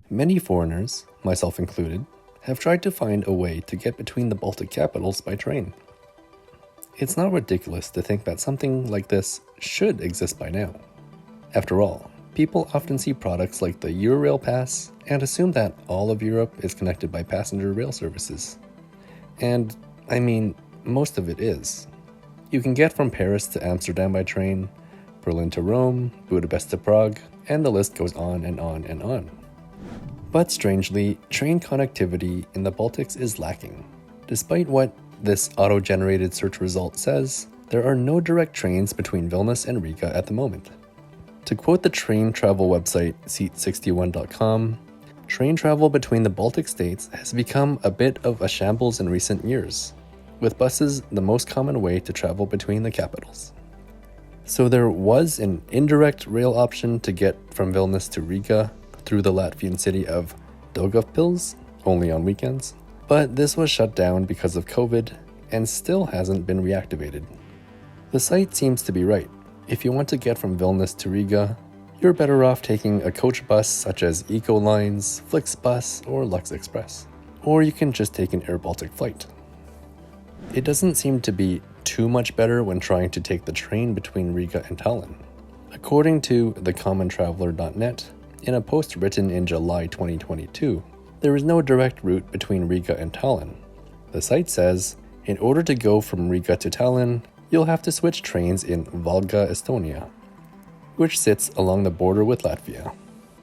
Many foreigners, myself included, have tried to find a way to get between the Baltic capitals by train. It's not ridiculous to think that something like this should exist by now. After all, people often see products like the EuRail pass and assume that all of Europe is connected by passenger rail services. And, I mean, most of it is. You can get from Paris to Amsterdam by train, Berlin to Rome, Budapest to Prague, and the list goes on and on and on. But strangely, train connectivity in the Baltics is lacking. Despite what this auto-generated search result says, there are no direct trains between Vilnius and Riga at the moment. To quote the train travel website seat61.com, train travel between the Baltic states has become a bit of a shambles in recent years, with buses the most common way to travel between the capitals. So there was an indirect rail option to get from Vilnius to Riga through the Latvian city of Daugavpils, only on weekends, but this was shut down because of COVID and still hasn't been reactivated. The site seems to be right. If you want to get from Vilnius to Riga, you're better off taking a coach bus such as Ecoline's, Flixbus, or Lux Express. Or you can just take an Air Baltic flight. It doesn't seem to be too much better when trying to take the train between Riga and Tallinn. According to thecommontraveler.net, in a post written in July 2022, there is no direct route between Riga and Tallinn. The site says, in order to go from Riga to Tallinn, you'll have to switch trains in Valga, Estonia, which sits along the border with Latvia.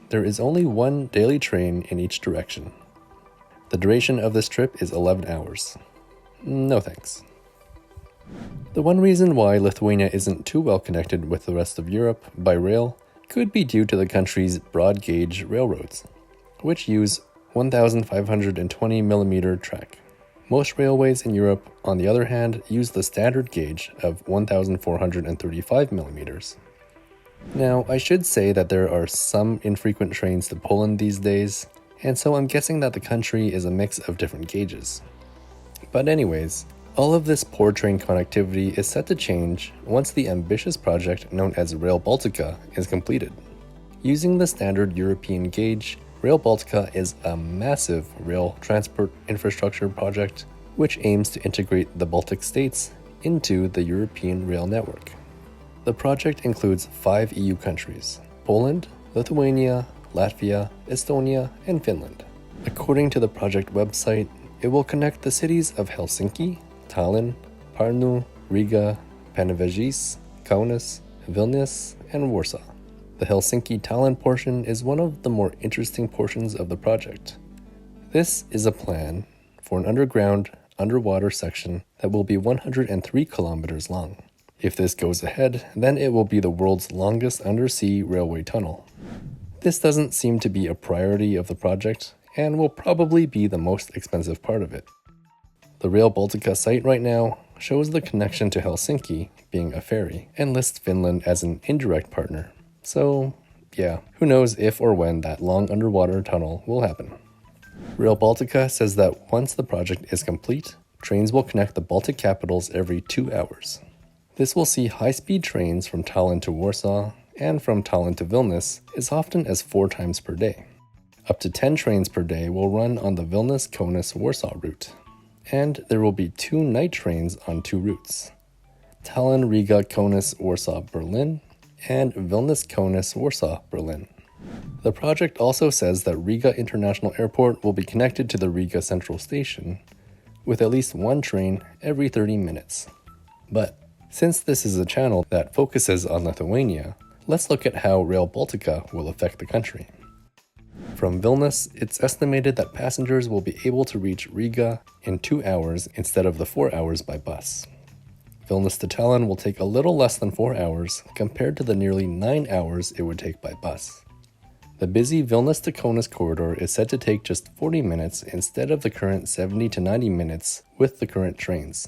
There is only one daily train in each direction. The duration of this trip is 11 hours. No thanks. The one reason why Lithuania isn't too well connected with the rest of Europe by rail could be due to the country's broad-gauge railroads, which use 1,520mm track. Most railways in Europe, on the other hand, use the standard gauge of 1,435mm. Now, I should say that there are some infrequent trains to Poland these days, and so I'm guessing that the country is a mix of different gauges. But anyways, all of this poor train connectivity is set to change once the ambitious project known as Rail Baltica is completed. Using the standard European gauge, Rail Baltica is a massive rail transport infrastructure project which aims to integrate the Baltic states into the European rail network. The project includes 5 EU countries: Poland, Lithuania, Latvia, Estonia, and Finland. According to the project website, it will connect the cities of Helsinki, Tallinn, Pärnu, Riga, Panevėžys, Kaunas, Vilnius, and Warsaw. The Helsinki-Tallinn portion is one of the more interesting portions of the project. This is a plan for an underwater section that will be 103 kilometers long. If this goes ahead, then it will be the world's longest undersea railway tunnel. This doesn't seem to be a priority of the project and will probably be the most expensive part of it. The Rail Baltica site right now shows the connection to Helsinki being a ferry and lists Finland as an indirect partner. So, yeah, who knows if or when that long underwater tunnel will happen. Rail Baltica says that once the project is complete, trains will connect the Baltic capitals every 2 hours. This will see high-speed trains from Tallinn to Warsaw and from Tallinn to Vilnius as often as 4 times per day. Up to 10 trains per day will run on the Vilnius-Kaunas-Warsaw route, and there will be 2 night trains on 2 routes: Tallinn-Riga-Kaunas-Warsaw-Berlin and Vilnius-Kaunas-Warsaw-Berlin. The project also says that Riga International Airport will be connected to the Riga Central Station with at least 1 train every 30 minutes. But since this is a channel that focuses on Lithuania, let's look at how Rail Baltica will affect the country. From Vilnius, it's estimated that passengers will be able to reach Riga in 2 hours instead of the 4 hours by bus. Vilnius to Tallinn will take a little less than 4 hours compared to the nearly 9 hours it would take by bus. The busy Vilnius to Kaunas corridor is said to take just 40 minutes instead of the current 70 to 90 minutes with the current trains.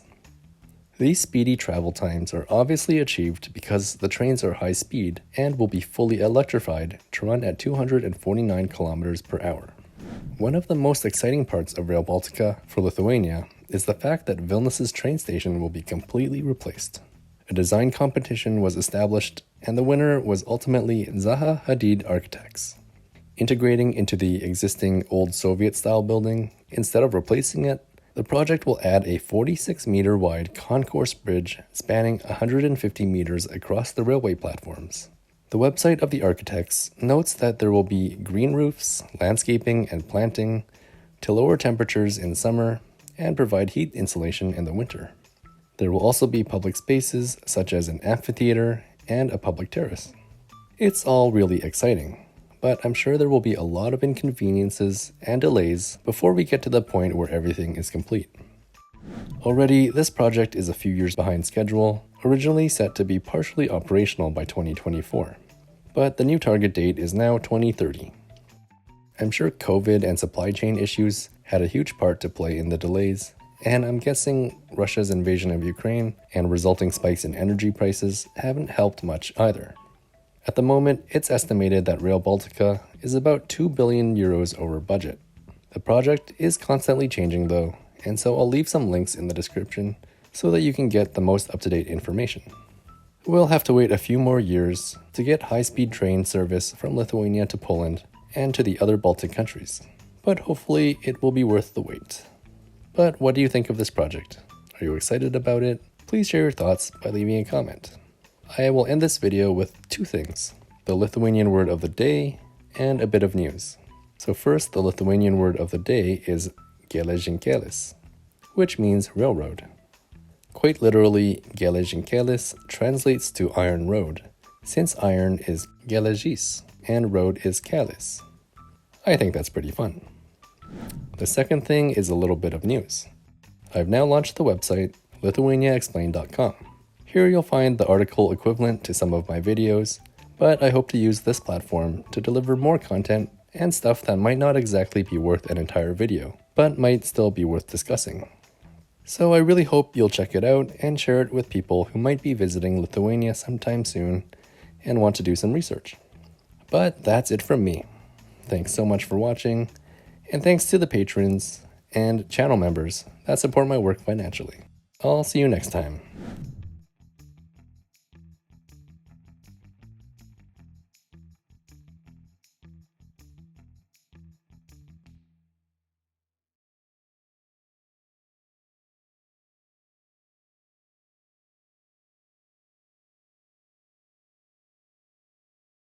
These speedy travel times are obviously achieved because the trains are high speed and will be fully electrified to run at 249 kilometers per hour. One of the most exciting parts of Rail Baltica for Lithuania is the fact that Vilnius's train station will be completely replaced. A design competition was established, and the winner was ultimately Zaha Hadid Architects. Integrating into the existing old Soviet-style building, instead of replacing it, the project will add a 46-meter wide concourse bridge spanning 150 meters across the railway platforms. The website of the architects notes that there will be green roofs, landscaping, and planting to lower temperatures in summer and provide heat insulation in the winter. There will also be public spaces such as an amphitheater and a public terrace. It's all really exciting, but I'm sure there will be a lot of inconveniences and delays before we get to the point where everything is complete. Already, this project is a few years behind schedule, originally set to be partially operational by 2024, but the new target date is now 2030. I'm sure COVID and supply chain issues had a huge part to play in the delays, and I'm guessing Russia's invasion of Ukraine and resulting spikes in energy prices haven't helped much either. At the moment, it's estimated that Rail Baltica is about 2 billion euros over budget. The project is constantly changing though, and so I'll leave some links in the description so that you can get the most up-to-date information. We'll have to wait a few more years to get high-speed train service from Lithuania to Poland and to the other Baltic countries, but hopefully it will be worth the wait. But what do you think of this project? Are you excited about it? Please share your thoughts by leaving a comment. I will end this video with two things, the Lithuanian word of the day and a bit of news. So first, the Lithuanian word of the day is geležinkelis, which means railroad. Quite literally, geležinkelis translates to iron road, since iron is geležis and road is kelis. I think that's pretty fun. The second thing is a little bit of news. I've now launched the website lithuaniaexplained.com. Here you'll find the article equivalent to some of my videos, but I hope to use this platform to deliver more content and stuff that might not exactly be worth an entire video, but might still be worth discussing. So I really hope you'll check it out and share it with people who might be visiting Lithuania sometime soon and want to do some research. But that's it from me. Thanks so much for watching, and thanks to the patrons and channel members that support my work financially. I'll see you next time.